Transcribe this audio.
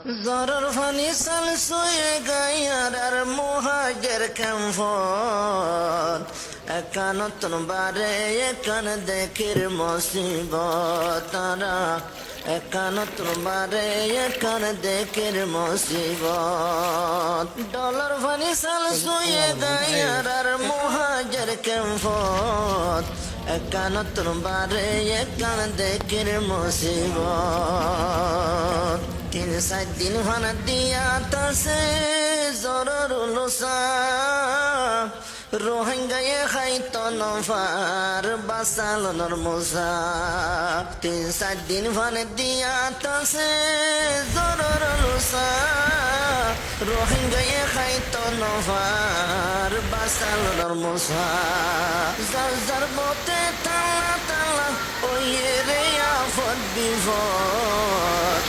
জরর funny সাল sow গায়ার আর মুহাজের ক্যাম্পত একানতন বারে একান দেখির মুসিবত তারা একানতন বারে একান দেখির মুসিবত ডলার ফানি সাল সোয়ে গায়ার আর মুহাজের ক্যাম্পত একানতন বারে একান দেখির মুসিবত 3-4 দিন ভানা দিয়া তাসে জরর লুসা রোহিঙ্গায় খাইতো নফার বাসালনর মুসা 3-4 দিন ভানা দিয়া তাসে জরর লুসা রোহিঙ্গায় খাইতো নফার বাসালনর মুসা জার জার বতে তালা তালা ওই রে আফত বিপদ